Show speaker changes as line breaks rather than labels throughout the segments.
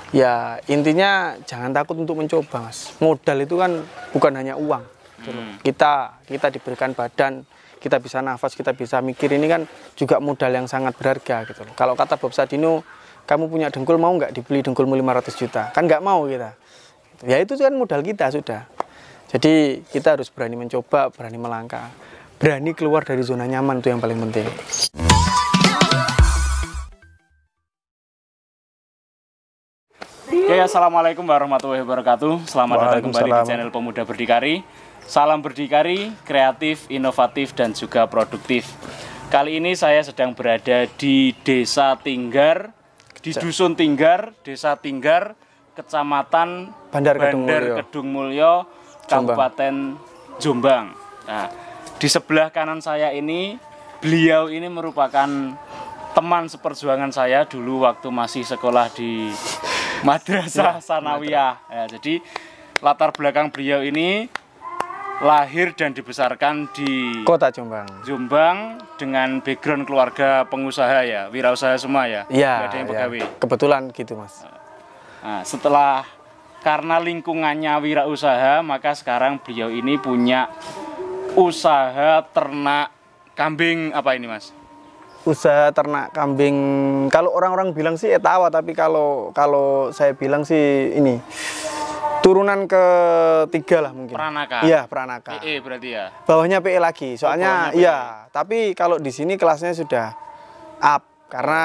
Ya intinya jangan takut untuk mencoba, Mas. Modal itu kan bukan hanya uang. Kita diberikan badan, kita bisa nafas, kita bisa mikir, ini kan juga modal yang sangat berharga gitu loh. Kalau kata Bob Sadino, kamu punya dengkul, mau nggak dibeli dengkulmu 500 juta? Kan nggak mau kita. Ya itu kan modal kita sudah. Jadi kita harus berani mencoba, berani melangkah, berani keluar dari zona nyaman, itu yang paling penting.
Oke, assalamualaikum warahmatullahi wabarakatuh. Selamat datang kembali di channel Pemuda Berdikari. Salam berdikari, kreatif, inovatif, dan juga produktif. Kali ini saya sedang berada di Desa Tinggar, di Dusun Tinggar, Desa Tinggar, Kecamatan
Bandar
Kedung Mulyo, Kabupaten Jombang. Nah, di sebelah kanan saya ini, beliau ini merupakan teman seperjuangan saya dulu waktu masih sekolah di Madrasah Sanawiyah. Ya, jadi latar belakang beliau ini lahir dan dibesarkan di
Kota Jombang.
Jombang dengan background keluarga pengusaha ya, wirausaha semua ya.
Iya,
nggak ada yang pegawai.
Kebetulan gitu, Mas.
Nah, setelah karena lingkungannya wirausaha, maka sekarang beliau ini punya usaha ternak kambing. Apa ini, Mas?
Usaha ternak kambing, kalau orang-orang bilang sih etawa, tapi kalau saya bilang sih ini turunan ketiga lah mungkin.
Peranaka.
Iya, peranaka.
PE berarti ya.
Bawahnya PE lagi. Soalnya
bawahnya PE.
iya, tapi kalau di sini kelasnya sudah up karena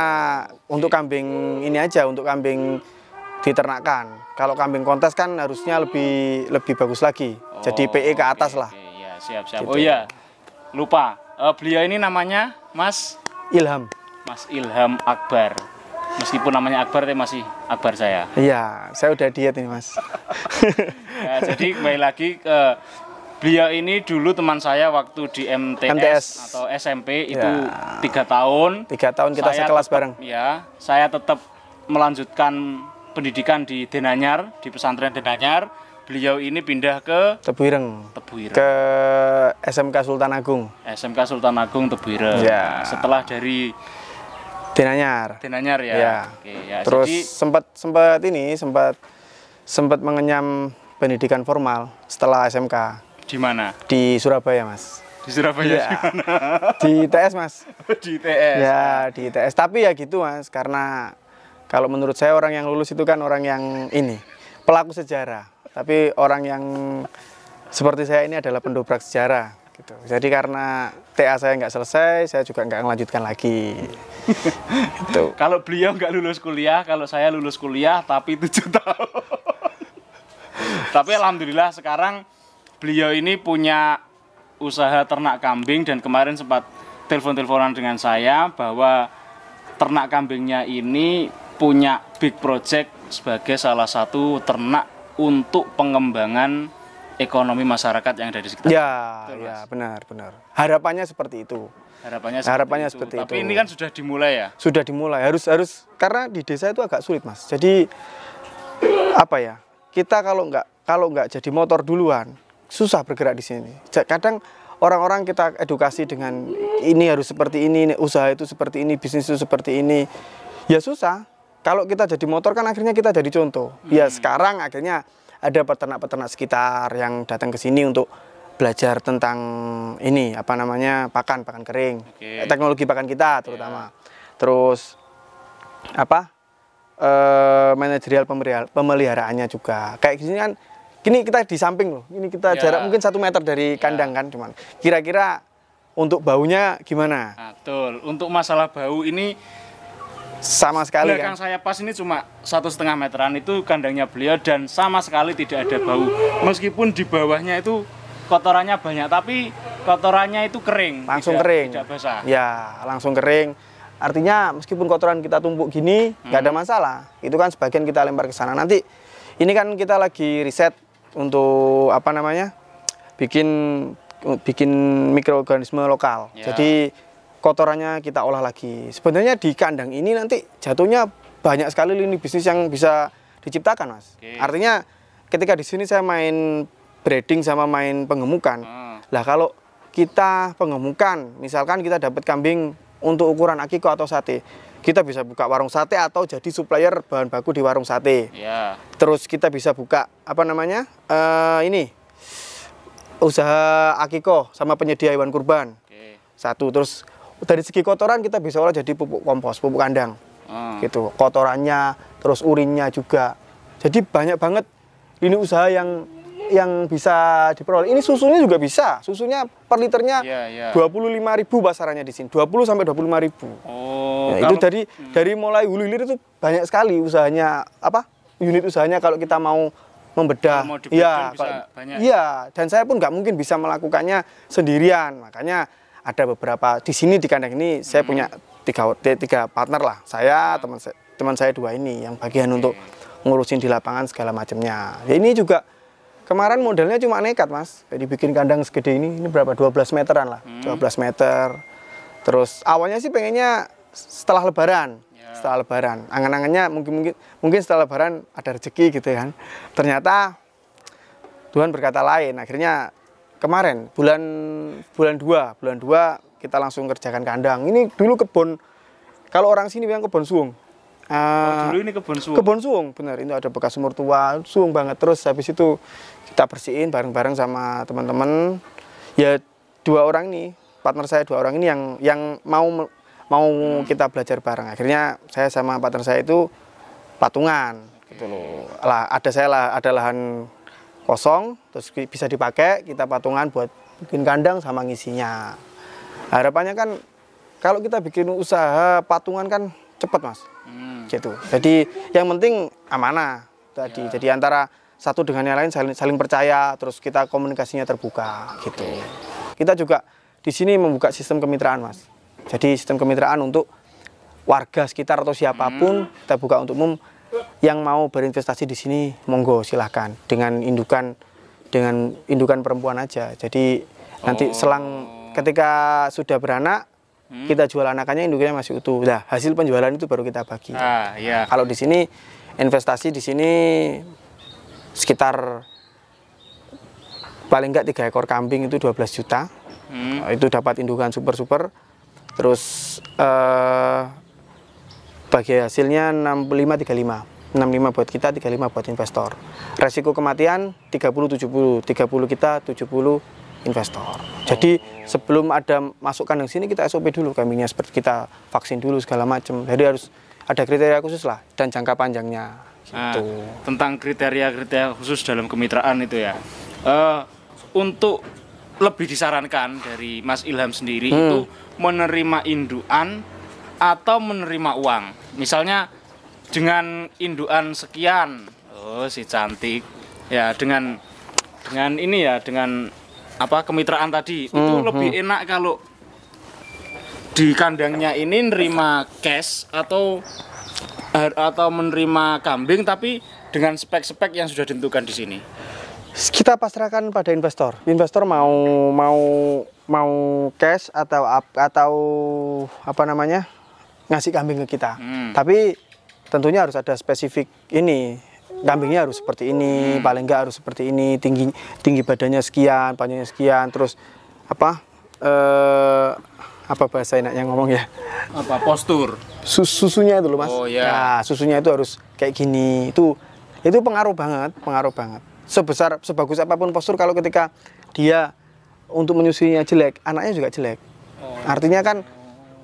untuk kambing ini aja, untuk kambing diternakan. Kalau kambing kontes kan harusnya lebih bagus lagi. Jadi PE ke atas lah.
Ya, siap-siap.
Gitu.
Oh iya. Lupa. Beliau ini namanya Mas
Ilham.
Mas Ilham Akbar. Meskipun namanya Akbar, tapi masih Akbar saya.
Iya, saya udah diet ini, Mas.
Ya, jadi kembali lagi ke beliau ini dulu teman saya waktu di MTS atau SMP itu 3 tahun.
3 tahun kita sekelas bareng.
Ya, saya tetap melanjutkan pendidikan di Denanyar, di pesantren Denanyar. Beliau ini pindah ke
Tebuireng.
Tebuireng.
Ke SMK Sultan Agung.
SMK Sultan Agung Tebuireng.
Ya.
Setelah dari
Denanyar.
Denanyar ya.
Ya.
Oke, ya.
Terus
Jadi,
sempat mengenyam pendidikan formal setelah SMK.
di mana?
Di Surabaya, Mas.
Di Surabaya.
Ya.
Di mana?
Di ITS, Mas.
Di ITS.
Ya, di ITS. Tapi ya gitu, Mas, karena kalau menurut saya orang yang lulus itu kan orang yang ini pelaku sejarah. Tapi orang yang seperti saya ini adalah pendobrak sejarah gitu. Jadi karena TA saya nggak selesai, saya juga nggak melanjutkan lagi. Gitu.
Kalau beliau nggak lulus kuliah, kalau saya lulus kuliah tapi 7 tahun. Tapi alhamdulillah sekarang beliau ini punya usaha ternak kambing, dan kemarin sempat telepon-teleponan dengan saya bahwa ternak kambingnya ini punya big project sebagai salah satu ternak untuk pengembangan ekonomi masyarakat yang ada di sekitar.
Ya, ya, benar. Harapannya seperti itu.
Harapannya seperti itu. Tapi ini kan sudah dimulai ya?
Sudah dimulai. Harus karena di desa itu agak sulit, Mas. Jadi apa ya? Kita kalau nggak jadi motor duluan, susah bergerak di sini. Kadang orang-orang kita edukasi dengan ini harus seperti ini, usaha itu seperti ini, bisnis itu seperti ini. Ya susah. Kalau kita jadi motor kan akhirnya kita jadi contoh. Ya sekarang akhirnya ada peternak-peternak sekitar yang datang ke sini untuk belajar tentang ini, apa namanya, pakan kering. Teknologi pakan kita terutama. Terus apa? Manajerial pemeliharaannya juga. Kayak gini kan, gini kita di samping loh. Ini kita jarak mungkin 1 meter dari kandang kan, cuman kira-kira untuk baunya gimana?
Nah, betul. Untuk masalah bau ini
sama sekali
belakang
kan.
saya pas ini cuma 1,5 meteran, itu kandangnya beliau, dan sama sekali tidak ada bau. Meskipun di bawahnya itu kotorannya banyak, tapi kotorannya itu kering.
Langsung kering.
Tidak basah.
Ya, langsung kering. Artinya meskipun kotoran kita tumpuk gini, nggak ada masalah. Itu kan sebagian kita lempar ke sana. Nanti ini kan kita lagi riset untuk apa namanya? bikin mikroorganisme lokal.
Ya.
Jadi kotorannya kita olah lagi. Sebenarnya di kandang ini nanti jatuhnya banyak sekali lini bisnis yang bisa diciptakan, Mas. Artinya ketika di sini saya main breeding sama main pengemukan. Lah kalau kita pengemukan, misalkan kita dapat kambing untuk ukuran akiko atau sate. Kita bisa buka warung sate atau jadi supplier bahan baku di warung sate.
Ya.
Terus kita bisa buka apa namanya? Ini usaha akiko sama penyedia hewan kurban.
Oke.
Satu. Terus dari segi kotoran kita bisa olah jadi pupuk kompos, pupuk kandang. Gitu. Kotorannya, terus urinnya juga. Jadi banyak banget lini usaha yang bisa diperoleh. Ini susunya juga bisa. Susunya per liternya 25.000 pasarannya di sini. 20 sampai 25.000.
Oh,
Ya, itu dari mulai hulu hilir itu banyak sekali usahanya, apa? Unit usahanya kalau kita mau membedah.
Kalau mau dibikin bisa banyak.
Iya, dan saya pun nggak mungkin bisa melakukannya sendirian. Makanya ada beberapa di sini di kandang ini saya punya tiga partner lah. Saya, teman saya dua ini yang bagian untuk ngurusin di lapangan segala macamnya. Ya, ini juga kemarin modelnya cuma nekat, Mas. Jadi bikin kandang segede ini berapa? 12 meteran lah. 12 meter. Terus awalnya sih pengennya setelah lebaran. Setelah lebaran. Angan-angannya mungkin setelah lebaran ada rezeki gitu kan. Ternyata Tuhan berkata lain. Akhirnya kemarin bulan 2 kita langsung kerjakan kandang. Ini dulu kebun, kalau orang sini bilang kebun suung.
Dulu ini kebun suung.
Kebun suung, benar. Ini ada bekas sumur tua, suung banget. Terus habis itu kita bersihin bareng-bareng sama teman-teman. Ya 2 orang ini, partner saya 2 orang ini yang mau kita belajar bareng. Akhirnya saya sama partner saya itu patungan gitu loh. Ada lahan kosong, terus bisa dipakai, kita patungan buat bikin kandang sama ngisinya. Harapannya kan kalau kita bikin usaha patungan kan cepet, Mas. Gitu. Jadi yang penting amanah tadi. Jadi antara satu dengan yang lain saling percaya, terus kita komunikasinya terbuka gitu. Kita juga di sini membuka sistem kemitraan, Mas. Jadi sistem kemitraan untuk warga sekitar atau siapapun kita buka untuk umum yang mau berinvestasi di sini, monggo silahkan dengan indukan perempuan aja. Jadi nanti selang ketika sudah beranak kita jual anakannya, induknya masih utuh. Nah, hasil penjualan itu baru kita bagi.
Iya.
Kalau di sini investasi di sini sekitar paling enggak 3 ekor kambing itu 12 juta. Itu dapat indukan super. Terus bagi hasilnya 65-35. 65 buat kita, 35 buat investor. Resiko kematian 30-70. 30 kita, 70 investor. Jadi sebelum ada masuk kandang sini kita SOP dulu kambingnya, seperti kita vaksin dulu segala macam. Jadi harus ada kriteria khusus lah dan jangka panjangnya. Gitu.
Tentang kriteria khusus dalam kemitraan itu ya. Untuk lebih disarankan dari Mas Ilham sendiri itu menerima indukan atau menerima uang. Misalnya dengan indukan sekian, si cantik ya, dengan ini ya, dengan apa kemitraan tadi itu lebih enak kalau di kandangnya ini nerima cash atau menerima kambing tapi dengan spek-spek yang sudah ditentukan di sini.
Kita pasrahkan pada investor. Investor mau cash atau apa namanya ngasih kambing ke kita. Tapi tentunya harus ada spesifik ini. Kambingnya harus seperti ini, paling enggak harus seperti ini, tinggi badannya sekian, panjangnya sekian, terus apa bahasa enaknya ngomong ya?
Apa postur?
Susunya itu loh, Mas.
Oh ya.
Nah, susunya itu harus kayak gini. Itu pengaruh banget. Sebagus apapun postur, kalau ketika dia untuk menyusuinya jelek, anaknya juga jelek. Artinya kan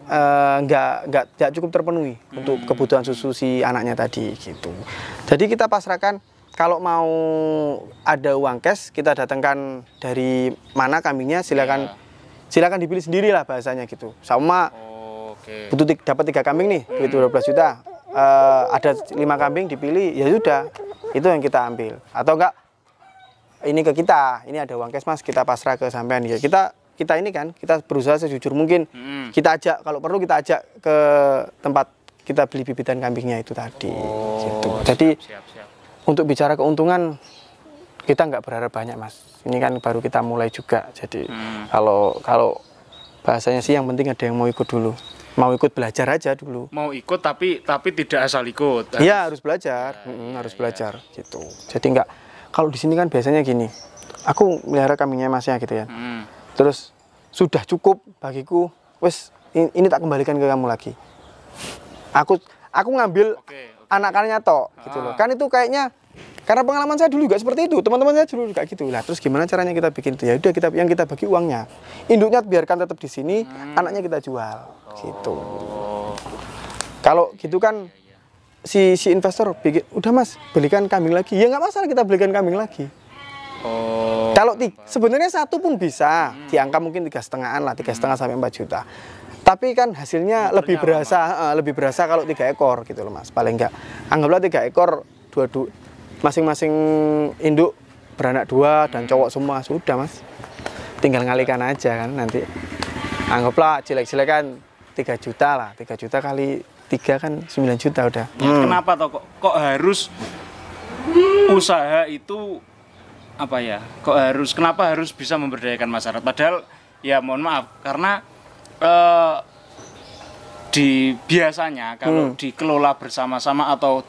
nggak cukup terpenuhi untuk kebutuhan susu si anaknya tadi gitu. Jadi kita pasrahkan, kalau mau ada uang cash kita datangkan dari mana kambingnya, silakan dipilih sendiri lah bahasanya gitu. Sama butuh dapat 3 kambing nih, duit 12 juta, ada 5 kambing dipilih, ya sudah itu yang kita ambil. Atau enggak ini ke kita, ini ada uang cash Mas, kita pasrah ke sampean ya. Kita ini kan, kita berusaha sejujur mungkin. Kita ajak, kalau perlu kita ajak ke tempat kita beli bibitan kambingnya itu tadi. Gitu. Jadi
siap.
untuk bicara keuntungan kita nggak berharap banyak, Mas. Ini kan baru kita mulai juga. Jadi kalau bahasanya sih yang penting ada yang mau ikut dulu. Mau ikut belajar aja dulu.
Mau ikut tapi tidak asal ikut.
Iya, harus belajar. Harus belajar gitu. Jadi nggak, kalau di sini kan biasanya gini. Aku melihara kambingnya Masnya gitu ya. Terus sudah cukup bagiku, wes ini tak kembalikan ke kamu lagi. Aku ngambil anakannya tok gitu loh. Kan itu kayaknya karena pengalaman saya dulu juga seperti itu, teman-teman saya dulu juga gitu. Lah terus gimana caranya kita bikin itu? Ya udah kita bagi uangnya. Induknya biarkan tetap di sini, anaknya kita jual gitu. Kalau gitu kan si investor bikin, udah Mas, belikan kambing lagi. Ya nggak masalah kita belikan kambing lagi. Kalau sebenarnya satu pun bisa, di angka mungkin 3,5-an lah, 3,5 sampai 4 juta. Tapi kan hasilnya lebih berasa kalau 3 ekor gitu loh Mas. Paling enggak anggaplah 3 ekor masing-masing induk beranak 2 dan cowok semua, sudah Mas. Tinggal ngalikan aja kan nanti. Anggaplah jelek-jelek kan 3 juta lah, 3 juta kali 3 kan 9 juta udah.
Ya, kenapa toh kok harus usaha itu apa ya? Kenapa harus bisa memberdayakan masyarakat? Padahal ya mohon maaf karena biasanya kalau dikelola bersama-sama atau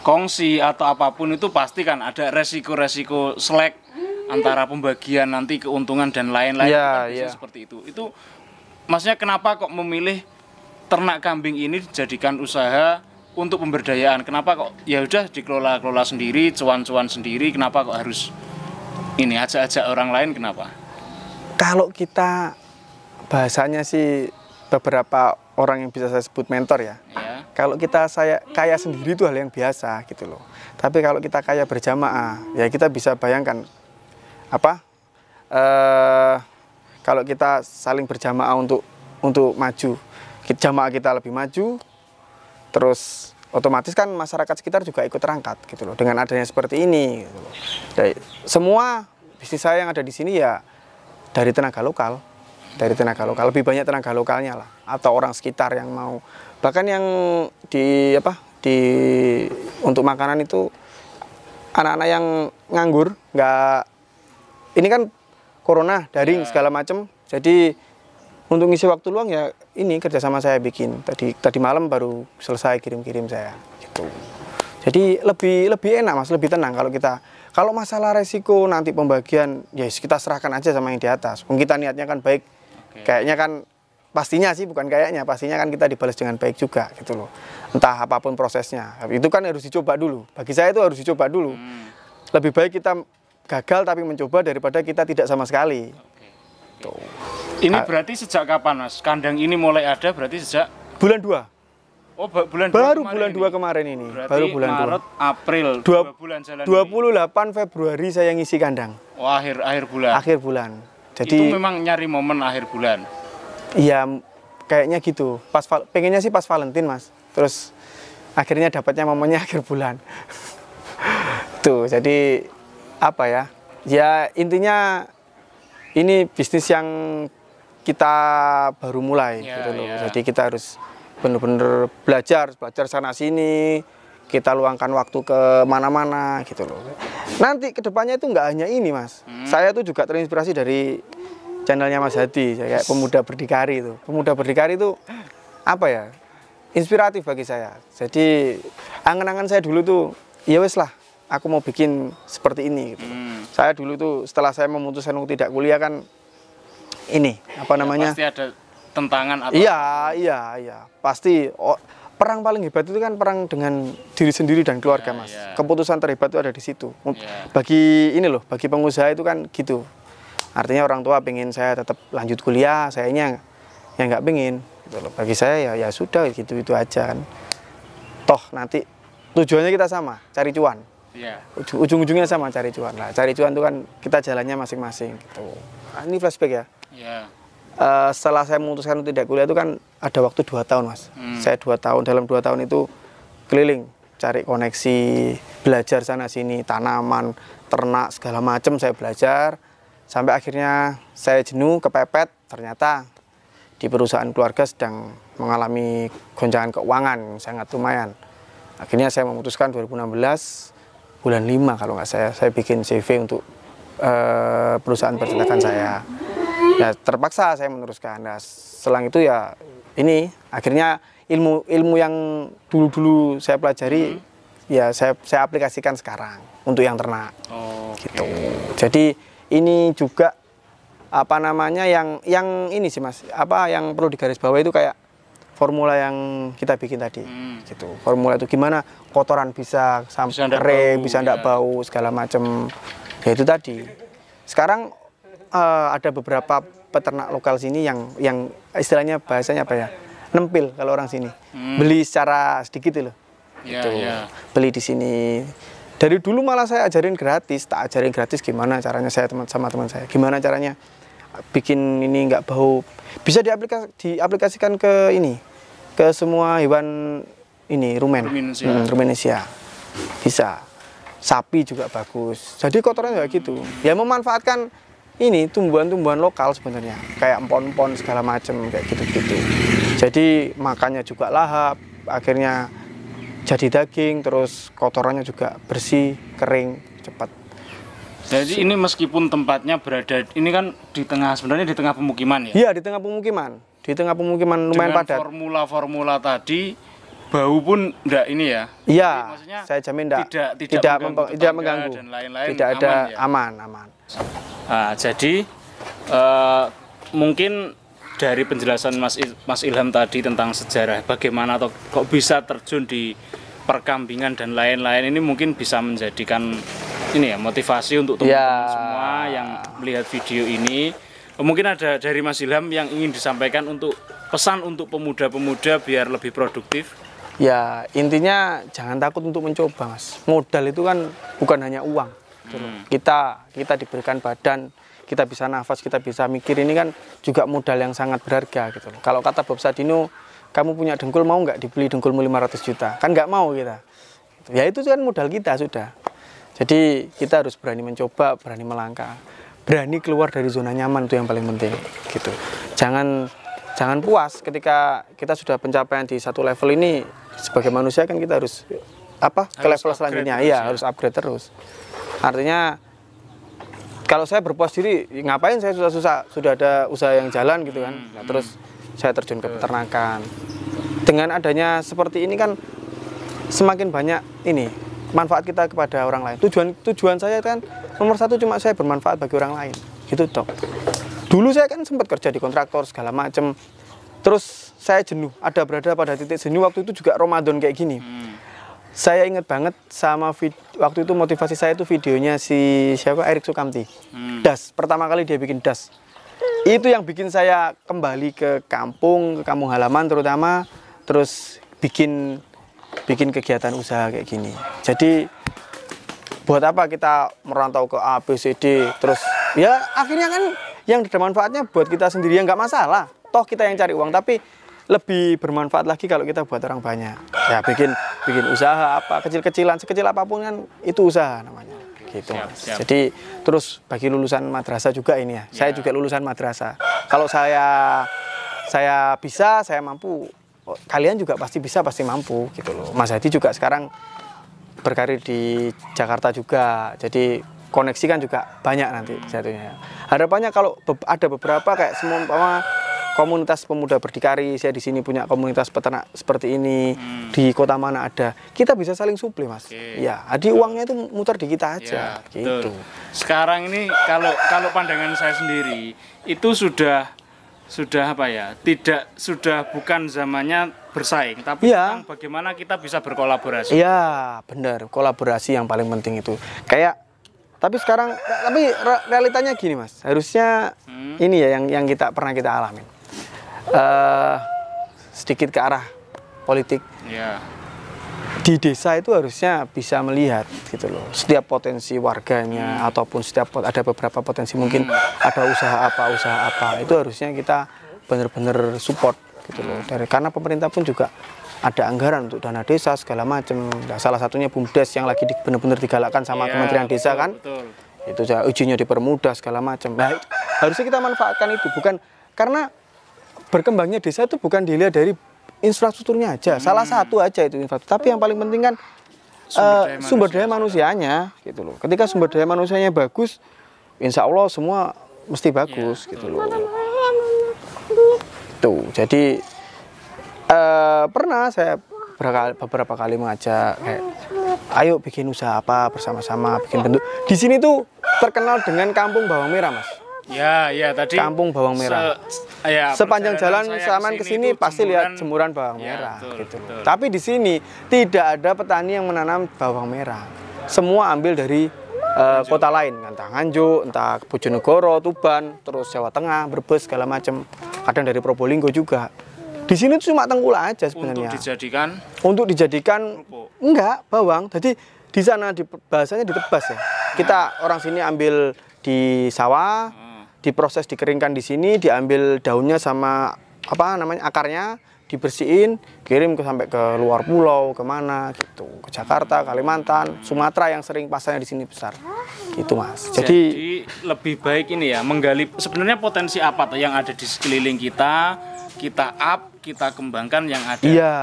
kongsi atau apapun itu pasti kan ada resiko-resiko selek antara pembagian nanti keuntungan dan lain-lain seperti itu. Itu maksudnya kenapa kok memilih ternak kambing ini dijadikan usaha untuk pemberdayaan? Kenapa kok ya udah dikelola sendiri, cuan-cuan sendiri, kenapa kok harus ini ajak-ajak orang lain, kenapa?
Kalau kita bahasanya sih beberapa orang yang bisa saya sebut mentor ya. Kalau saya kaya sendiri itu hal yang biasa gitu loh. Tapi kalau kita kaya berjamaah, ya kita bisa bayangkan kalau kita saling berjamaah untuk maju, jamaah kita lebih maju, terus otomatis kan masyarakat sekitar juga ikut terangkat gitu loh. Dengan adanya seperti ini, gitu loh. Dari semua bisnis saya yang ada di sini ya dari tenaga lokal. Lebih banyak tenaga lokalnya lah, atau orang sekitar yang mau. Bahkan yang untuk makanan itu anak-anak yang nganggur, ini kan corona, daring segala macam. Jadi untuk ngisi waktu luang ya ini kerjasama saya bikin. Tadi malam baru selesai kirim saya gitu. Jadi lebih enak Mas, lebih tenang kalau masalah resiko nanti pembagian ya kita serahkan aja sama yang di atas. Kita niatnya kan baik. Kayaknya kan pastinya kan kita dibalas dengan baik juga gitu loh. Entah apapun prosesnya. Itu kan harus dicoba dulu. Bagi saya itu harus dicoba dulu. Lebih baik kita gagal tapi mencoba daripada kita tidak sama sekali. Tuh.
Ini berarti sejak kapan Mas? Kandang ini mulai ada berarti sejak
bulan 2.
Oh, bulan 2
baru bulan 2 kemarin ini.
Berarti
baru bulan
Maret,
2.
April, 2 bulan jalan
28 Februari saya ngisi kandang.
Oh, akhir bulan.
Akhir bulan. Jadi
itu memang nyari momen akhir bulan.
Iya, kayaknya gitu. Pengennya sih pas Valentine Mas. Terus akhirnya dapatnya momennya akhir bulan. Tuh, jadi apa ya? Ya intinya ini bisnis yang kita baru mulai gitu loh. Jadi kita harus benar-benar belajar sana sini. Kita luangkan waktu ke mana-mana gitu loh. Nanti kedepannya itu nggak hanya ini Mas. Saya tuh juga terinspirasi dari channelnya Mas Hadi, kayak Pemuda Berdikari itu. Pemuda Berdikari itu apa ya? Inspiratif bagi saya. Jadi angan-angan saya dulu tuh, ya wes lah, aku mau bikin seperti ini. Gitu. Saya dulu tuh setelah saya memutuskan untuk tidak kuliah kan, ini apa namanya?
Pasti ada tentangan atau?
Iya, pasti. Perang paling hebat itu kan perang dengan diri sendiri dan keluarga Mas. Keputusan terhebat itu ada di situ. Bagi pengusaha itu kan gitu. Artinya orang tua pengen saya tetap lanjut kuliah, sayanya ya nggak pengen. Gitu loh. Bagi saya ya sudah gitu aja kan. Toh nanti tujuannya kita sama, cari cuan. Ujung-ujungnya sama, cari cuan lah. Cari cuan itu kan kita jalannya masing-masing. Gitu. Nah, ini flashback ya. Setelah saya memutuskan untuk tidak kuliah itu kan ada waktu 2 tahun Mas. Saya 2 tahun, dalam 2 tahun itu keliling, cari koneksi, belajar sana sini, tanaman, ternak, segala macam saya belajar. Sampai akhirnya saya jenuh, kepepet, ternyata di perusahaan keluarga sedang mengalami goncangan keuangan yang sangat lumayan. Akhirnya saya memutuskan 2016, bulan 5 kalau nggak saya bikin CV untuk perusahaan peternakan saya. Ya terpaksa saya meneruskan. Nah, selang itu ya ini akhirnya ilmu yang dulu saya pelajari ya saya aplikasikan sekarang untuk yang ternak. Gitu. Jadi ini juga apa namanya yang ini sih Mas, apa yang perlu digarisbawahi itu kayak formula yang kita bikin tadi, gitu. Formula itu gimana kotoran bisa sampai kering, bisa ndak bau segala macam. Ya itu tadi. Sekarang ada beberapa peternak lokal sini yang istilahnya bahasanya apa ya, nempil kalau orang sini, beli secara sedikit loh, gitu. Beli di sini. Dari dulu malah saya ajarin gratis, tak ajarin gratis gimana caranya saya sama teman saya, gimana caranya bikin ini nggak bau, bisa diaplikasikan ke ini, ke semua hewan ini rumenesia, bisa, sapi juga bagus. Jadi kotorannya kayak gitu, ya memanfaatkan ini tumbuhan-tumbuhan lokal sebenarnya, kayak empon-empon segala macam kayak gitu-gitu. Jadi makannya juga lahap, akhirnya jadi daging, terus kotorannya juga bersih, kering, cepat.
Jadi ini meskipun tempatnya berada, ini kan sebenarnya di tengah pemukiman ya?
Iya, di tengah pemukiman. Di tengah pemukiman lumayan padat.
Dengan formula-formula tadi, bau pun enggak ini ya?
Iya, saya jamin tidak mengganggu.
Dan lain-lain,
tidak ada,
aman, ya?
aman.
Nah, jadi mungkin dari penjelasan Mas Ilham tadi tentang sejarah, bagaimana atau kok bisa terjun di perkambingan dan lain-lain, ini mungkin bisa menjadikan ini ya motivasi untuk teman-teman semua yang melihat video ini. Mungkin ada dari Mas Ilham yang ingin disampaikan untuk pesan untuk pemuda-pemuda biar lebih produktif.
Ya, intinya jangan takut untuk mencoba, Mas. Modal itu kan bukan hanya uang. Kita diberikan badan, kita bisa nafas, kita bisa mikir, ini kan juga modal yang sangat berharga gitu loh. Kalau kata Bob Sadino, kamu punya dengkul, mau nggak dibeli dengkulmu 500 juta? Kan nggak mau kita. Ya itu kan modal kita sudah. Jadi kita harus berani mencoba, berani melangkah, berani keluar dari zona nyaman, itu yang paling penting gitu. Jangan puas ketika kita sudah pencapaian di satu level ini. Sebagai manusia kan kita harus ke level selanjutnya. Iya, harus upgrade terus. Artinya kalau saya berpuas diri, ngapain saya sudah ada usaha yang jalan gitu kan. Nah, terus saya terjun ke peternakan. Dengan adanya seperti ini kan semakin banyak ini manfaat kita kepada orang lain. Tujuan saya kan nomor satu cuma saya bermanfaat bagi orang lain. Gitu toh. Dulu saya kan sempat kerja di kontraktor segala macam. Terus saya jenuh, berada pada titik jenuh waktu itu juga Ramadan kayak gini. Saya ingat banget sama waktu itu motivasi saya itu videonya si Erik Sukamti. Das, pertama kali dia bikin das. Itu yang bikin saya kembali ke kampung halaman terutama, terus bikin kegiatan usaha kayak gini. Jadi buat apa kita merantau ke A, B, C, D, terus ya akhirnya kan yang ada manfaatnya buat kita sendiri, ya nggak masalah. Toh kita yang cari uang, tapi lebih bermanfaat lagi kalau kita buat orang banyak. Ya bikin usaha apa kecil-kecilan, sekecil apapun kan itu usaha namanya. Gitu. Siap. Jadi terus bagi lulusan madrasah juga ini ya. Saya juga lulusan madrasah. Kalau saya bisa, saya mampu, kalian juga pasti bisa, pasti mampu gitu loh. Mas Hadi juga sekarang berkarir di Jakarta juga. Jadi koneksi kan juga banyak nanti jatuhnya. Harapannya kalau ada beberapa kayak semua komunitas pemuda berdikari, saya di sini punya komunitas peternak seperti ini, di kota mana ada, kita bisa saling suplai, Mas. Ya, jadi uangnya itu muter di kita aja, ya, gitu.
Betul. Sekarang ini kalau pandangan saya sendiri itu sudah apa ya? Sudah bukan zamannya bersaing, tapi tentang bagaimana kita bisa berkolaborasi.
Iya, benar, kolaborasi yang paling penting itu. Tapi realitanya gini, Mas. Harusnya ini ya yang pernah kita alamin. Sedikit ke arah politik. Di desa itu harusnya bisa melihat gitu loh, setiap potensi warganya ataupun ada beberapa potensi, mungkin ada usaha apa itu harusnya kita benar-benar support gitu loh. Karena pemerintah pun juga ada anggaran untuk dana desa segala macam. Nah, salah satunya BUMDes yang lagi benar-benar digalakkan sama Kementerian Desa kan. Itu ujinya dipermudah segala macam. Nah, harusnya kita manfaatkan itu, bukan karena berkembangnya desa itu bukan dilihat dari infrastrukturnya aja, salah satu aja itu infrastruktur, tapi yang paling penting kan sumber daya manusianya gitu loh. Ketika sumber daya manusianya bagus, insya Allah semua mesti bagus gitu loh. Tuh, jadi pernah saya beberapa kali mengajak kayak, ayo bikin usaha apa bersama-sama, bikin bentuk. Di sini tuh terkenal dengan kampung bawang merah, Mas.
Ya tadi
Kampung Bawang Merah. Sepanjang jalan Saman ke sini pasti lihat jemuran bawang merah
betul,
gitu.
betul.
Tapi di sini tidak ada petani yang menanam bawang merah. Semua ambil dari kota lain, entah Nganjuk, entah Bojonegoro, Tuban, terus Jawa Tengah, Brebes segala macam. Kadang dari Probolinggo juga. Di sini tuh cuma tengkulak aja sebenarnya. Untuk dijadikan
kerupuk.
enggak bawang. Jadi di sana bahasanya ditebas ya. Kita orang sini ambil di sawah, diproses dikeringkan di sini, diambil daunnya sama akarnya, dibersihin, kirim sampai ke luar pulau, kemana gitu, ke Jakarta, Kalimantan, Sumatera yang sering pasarnya di sini besar, gitu Mas.
Jadi lebih baik ini ya, menggali sebenarnya potensi apa tuh yang ada di sekeliling kita up, kita kembangkan yang ada.
Iya,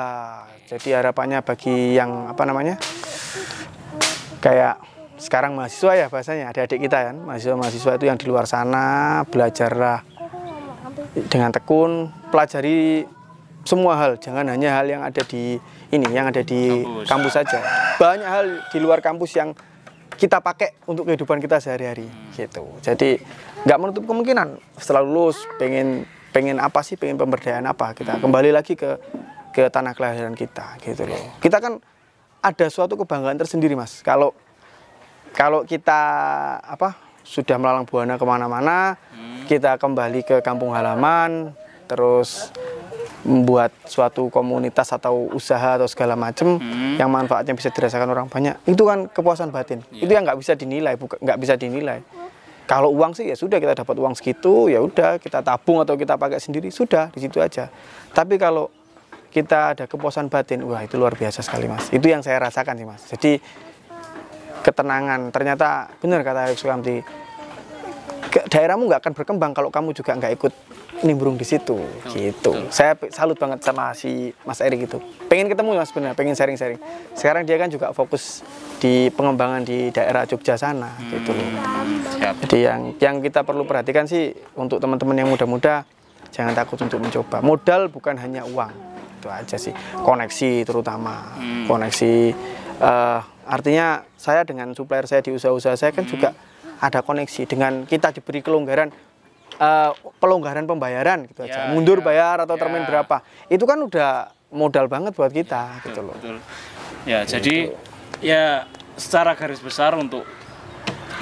jadi harapannya bagi yang kayak sekarang mahasiswa ya bahasanya, adik-adik kita kan, mahasiswa itu yang di luar sana, belajarlah dengan tekun, pelajari semua hal, jangan hanya hal yang ada di kampus saja. Banyak hal di luar kampus yang kita pakai untuk kehidupan kita sehari-hari gitu. Jadi nggak menutup kemungkinan setelah lulus pengen pemberdayaan apa, kita kembali lagi ke tanah kelahiran kita gitu loh. Kita kan ada suatu kebanggaan tersendiri Mas. Kalau kita sudah melalang buana kemana-mana, kita kembali ke kampung halaman, terus membuat suatu komunitas atau usaha atau segala macam yang manfaatnya bisa dirasakan orang banyak, itu kan kepuasan batin. Itu yang nggak bisa dinilai. Kalau uang sih ya sudah, kita dapat uang segitu, ya udah kita tabung atau kita pakai sendiri, sudah di situ aja. Tapi kalau kita ada kepuasan batin, wah itu luar biasa sekali Mas. Itu yang saya rasakan sih Mas. Jadi ketenangan, ternyata benar kata Arief Sukamti, daerahmu nggak akan berkembang kalau kamu juga nggak ikut nimbrung di situ, gitu. Saya salut banget sama si Mas Erik itu. Pengen ketemu Mas sebenarnya, pengen sharing-sharing. Sekarang dia kan juga fokus di pengembangan di daerah Jogja sana, gitu loh. Jadi yang kita perlu perhatikan sih untuk teman-teman yang muda-muda, jangan takut untuk mencoba. Modal bukan hanya uang, itu aja sih. Koneksi terutama, koneksi. Artinya saya dengan supplier saya di usaha-usaha saya kan juga ada koneksi. Dengan kita diberi kelonggaran, pelonggaran pembayaran gitu aja, mundur bayar atau termin berapa, itu kan udah modal banget buat kita, gitu loh.
Betul. Ya, gitu. Jadi ya secara garis besar untuk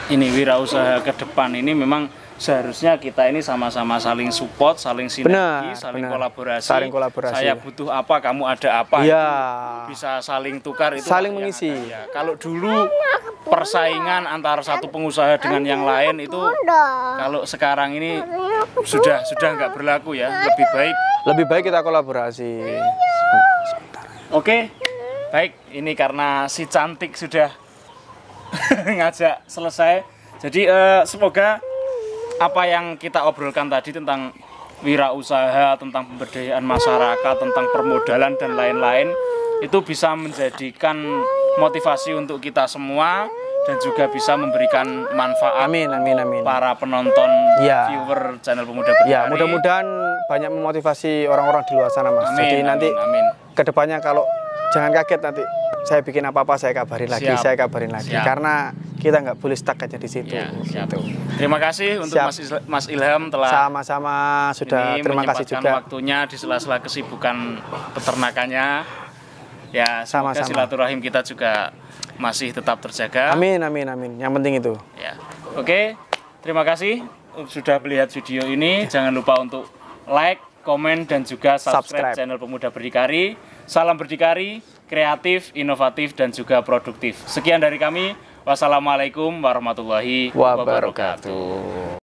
ini wirausaha ke depan ini memang seharusnya kita ini sama-sama saling support, saling sinergi, saling kolaborasi. Saya butuh apa, kamu ada apa,
ya.
Itu bisa saling tukar, itu
saling mengisi.
Ya. Kalau dulu persaingan antara satu pengusaha dengan yang lain itu, kalau sekarang ini sudah nggak berlaku ya. Lebih baik kita kolaborasi. Oke, baik. Ini karena si cantik sudah ngajak selesai. Jadi semoga apa yang kita obrolkan tadi tentang wirausaha, tentang pemberdayaan masyarakat, tentang permodalan dan lain-lain, itu bisa menjadikan motivasi untuk kita semua dan juga bisa memberikan manfaat.
Amin.
Para penonton, viewer channel Pemuda Berdikari.
Ya, mudah-mudahan banyak memotivasi orang-orang di luar sana Mas. Jadi nanti kedepannya kalau jangan kaget nanti saya bikin apa-apa saya kabarin lagi. Karena kita nggak boleh stuck aja di situ. Gitu.
Terima kasih untuk Mas Ilham telah
sama-sama sudah terima kasih juga
waktunya di sela-sela kesibukan peternakannya. Ya, semoga silaturahim kita juga masih tetap terjaga.
Amin. Yang penting itu.
Ya. Oke. Terima kasih sudah melihat video ini. Jangan lupa untuk like, komen dan juga subscribe channel Pemuda Berdikari. Salam berdikari, kreatif, inovatif dan juga produktif. Sekian dari kami. Wassalamualaikum warahmatullahi wabarakatuh.